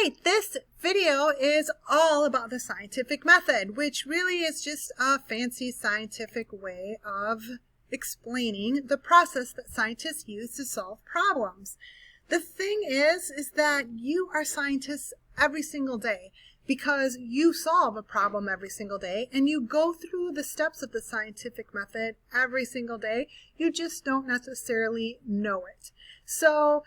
right, this video is all about the scientific method, which really is just a fancy scientific way of explaining the process that scientists use to solve problems. The thing is that you are scientists every single day because you solve a problem every single day and you go through the steps of the scientific method every single day. You just don't necessarily know it. So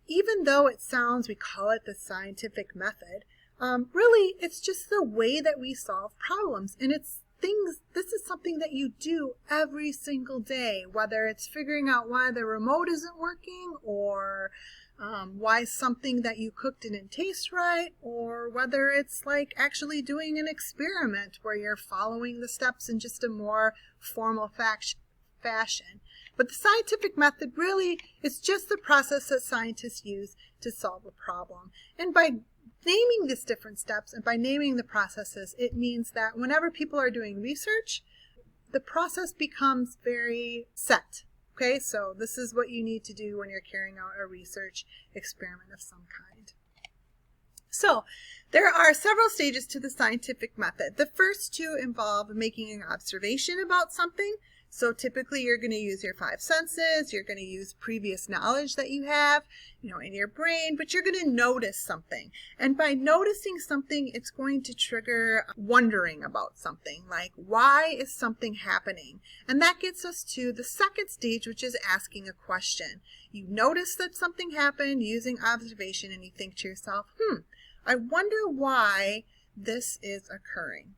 even though it sounds, we call it the scientific method, really it's just the way that we solve problems. And this is something that you do every single day, whether it's figuring out why the remote isn't working, or why something that you cooked didn't taste right, or whether it's like actually doing an experiment where you're following the steps in just a more formal fashion. But the scientific method really is just the process that scientists use to solve a problem. And by naming these different steps and by naming the processes, it means that whenever people are doing research, the process becomes very set. Okay, so this is what you need to do when you're carrying out a research experiment of some kind. So there are several stages to the scientific method. The first two involve making an observation about something. So typically you're going to use your five senses, you're going to use previous knowledge that you have, in your brain, but you're going to notice something. And by noticing something, it's going to trigger wondering about something, like why is something happening? And that gets us to the second stage, which is asking a question. You notice that something happened using observation and you think to yourself, I wonder why this is occurring.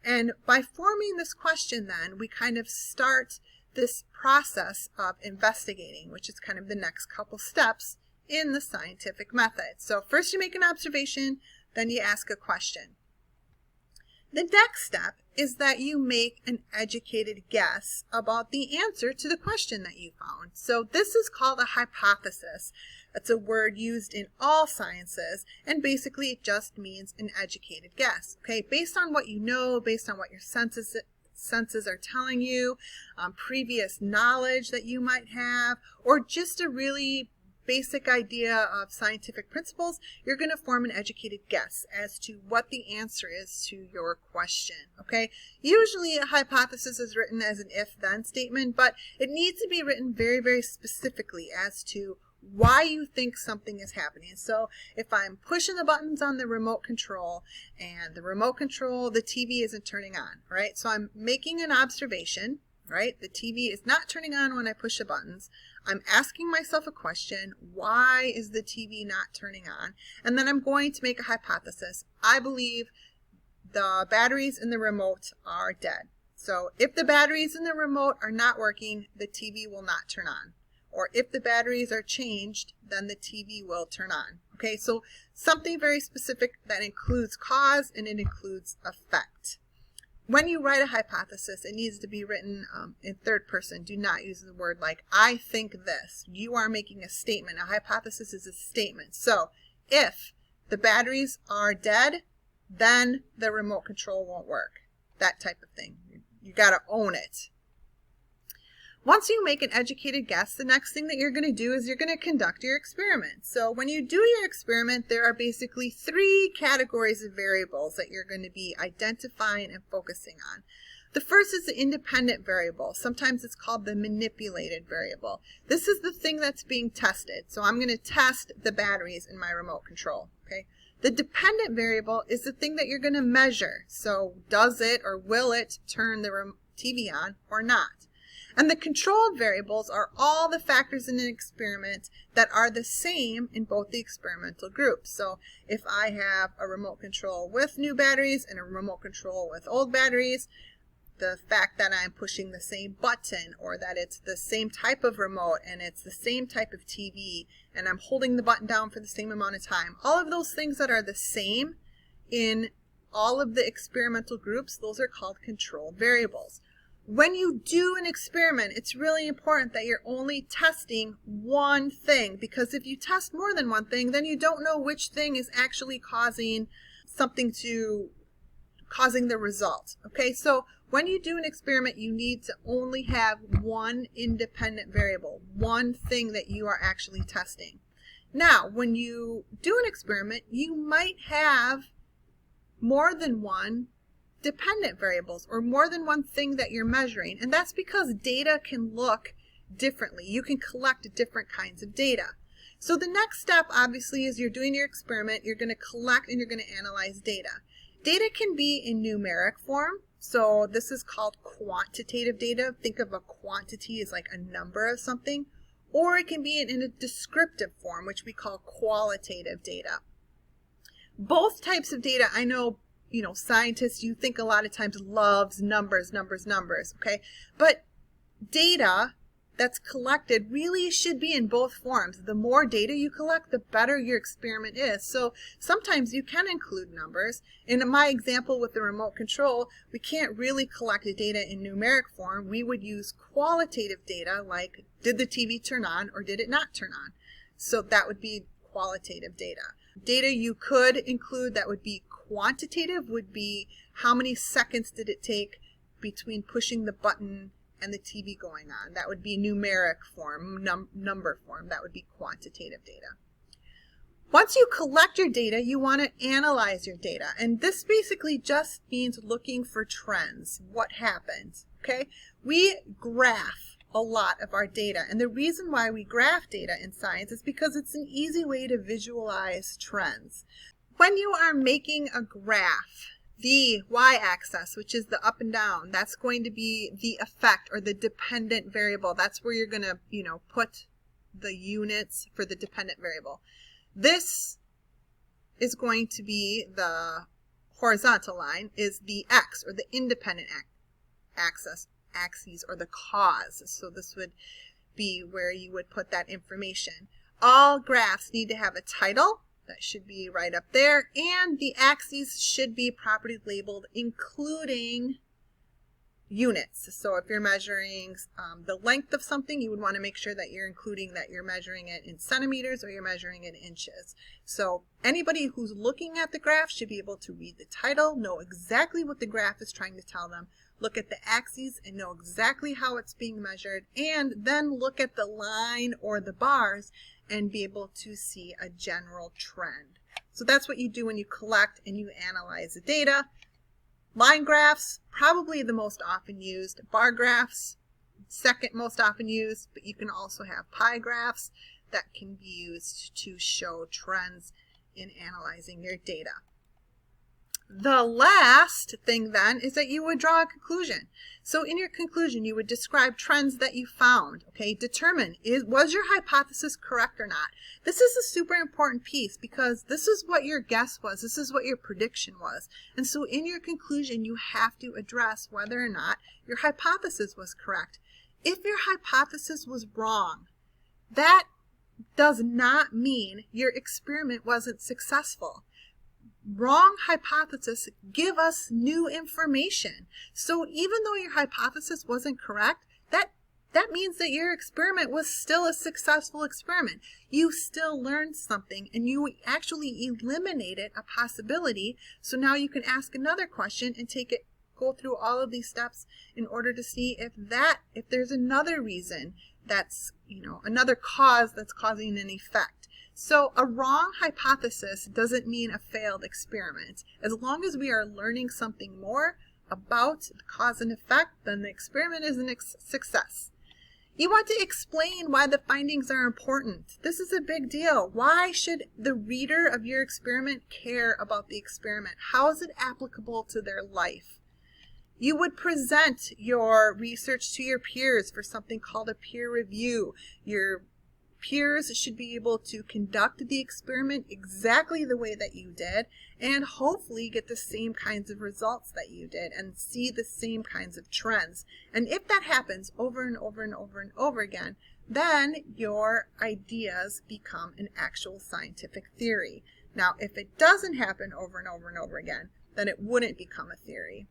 And by forming this question, then, we kind of start this process of investigating, which is kind of the next couple steps in the scientific method. So first you make an observation, then you ask a question. The next step is that you make an educated guess about the answer to the question that you found. So this is called a hypothesis. It's a word used in all sciences, and basically it just means an educated guess. Okay, based on what you know, based on what your senses are telling you, previous knowledge that you might have, or just a really basic idea of scientific principles, you're going to form an educated guess as to what the answer is to your question. Okay, usually a hypothesis is written as an if-then statement, but it needs to be written very, very specifically as to why you think something is happening. So if I'm pushing the buttons on the remote control and the remote control, the TV isn't turning on, right? So I'm making an observation, right? The TV is not turning on when I push the buttons. I'm asking myself a question, why is the TV not turning on? And then I'm going to make a hypothesis. I believe the batteries in the remote are dead. So if the batteries in the remote are not working, the TV will not turn on. Or if the batteries are changed, then the TV will turn on. Okay, so something very specific that includes cause and it includes effect. When you write a hypothesis, it needs to be written in third person. Do not use the word like, I think this. You are making a statement. A hypothesis is a statement. So if the batteries are dead, then the remote control won't work. That type of thing. You got to own it. Once you make an educated guess, the next thing that you're going to do is you're going to conduct your experiment. So when you do your experiment, there are basically three categories of variables that you're going to be identifying and focusing on. The first is the independent variable. Sometimes it's called the manipulated variable. This is the thing that's being tested. So I'm going to test the batteries in my remote control. Okay. The dependent variable is the thing that you're going to measure. So does it or will it turn the TV on or not? And the controlled variables are all the factors in an experiment that are the same in both the experimental groups. So if I have a remote control with new batteries and a remote control with old batteries, the fact that I'm pushing the same button, or that it's the same type of remote and it's the same type of TV and I'm holding the button down for the same amount of time, all of those things that are the same in all of the experimental groups, those are called controlled variables. When you do an experiment, it's really important that you're only testing one thing, because if you test more than one thing, then you don't know which thing is actually causing the result. Okay, so when you do an experiment, you need to only have one independent variable, one thing that you are actually testing. Now, when you do an experiment, you might have more than one dependent variables or more than one thing that you're measuring, and that's because data can look differently. You can collect different kinds of data. So the next step, obviously, is you're doing your experiment, you're going to collect and you're going to analyze data. Data can be in numeric form, so this is called quantitative data. Think of a quantity as like a number of something, or it can be in a descriptive form, which we call qualitative data. Both types of data, I know, scientists, you think a lot of times loves numbers, okay? But data that's collected really should be in both forms. The more data you collect, the better your experiment is. So sometimes you can include numbers. In my example with the remote control, we can't really collect the data in numeric form. We would use qualitative data like, did the TV turn on or did it not turn on? So that would be qualitative data. Data you could include that would be quantitative would be how many seconds did it take between pushing the button and the TV going on. That would be numeric form, number form. That would be quantitative data. Once you collect your data, you want to analyze your data. And this basically just means looking for trends. What happens? Okay? We graph a lot of our data. And the reason why we graph data in science is because it's an easy way to visualize trends. When you are making a graph, the y-axis, which is the up and down, that's going to be the effect or the dependent variable. That's where you're going to, put the units for the dependent variable. This is going to be the horizontal line, is the x or the independent axis or the cause. So this would be where you would put that information. All graphs need to have a title. That should be right up there, and the axes should be properly labeled, including units. So if you're measuring the length of something, you would want to make sure that you're including that you're measuring it in centimeters or you're measuring it in inches. So anybody who's looking at the graph should be able to read the title, know exactly what the graph is trying to tell them, look at the axes and know exactly how it's being measured, and then look at the line or the bars and be able to see a general trend. So that's what you do when you collect and you analyze the data. Line graphs, probably the most often used. Bar graphs, second most often used, but you can also have pie graphs that can be used to show trends in analyzing your data. The last thing then is that you would draw a conclusion. So in your conclusion, you would describe trends that you found. Okay, determine, was your hypothesis correct or not? This is a super important piece because this is what your guess was. This is what your prediction was. And so in your conclusion, you have to address whether or not your hypothesis was correct. If your hypothesis was wrong, that does not mean your experiment wasn't successful. Wrong hypotheses give us new information. So even though your hypothesis wasn't correct, that means that your experiment was still a successful experiment. You still learned something and you actually eliminated a possibility. So now you can ask another question and go through all of these steps in order to see if there's another reason that's, another cause that's causing an effect. So a wrong hypothesis doesn't mean a failed experiment. As long as we are learning something more about the cause and effect, then the experiment is a success. You want to explain why the findings are important. This is a big deal. Why should the reader of your experiment care about the experiment? How is it applicable to their life? You would present your research to your peers for something called a peer review. Your peers should be able to conduct the experiment exactly the way that you did and hopefully get the same kinds of results that you did and see the same kinds of trends. And if that happens over and over and over and over again, then your ideas become an actual scientific theory. Now, if it doesn't happen over and over and over again, then it wouldn't become a theory.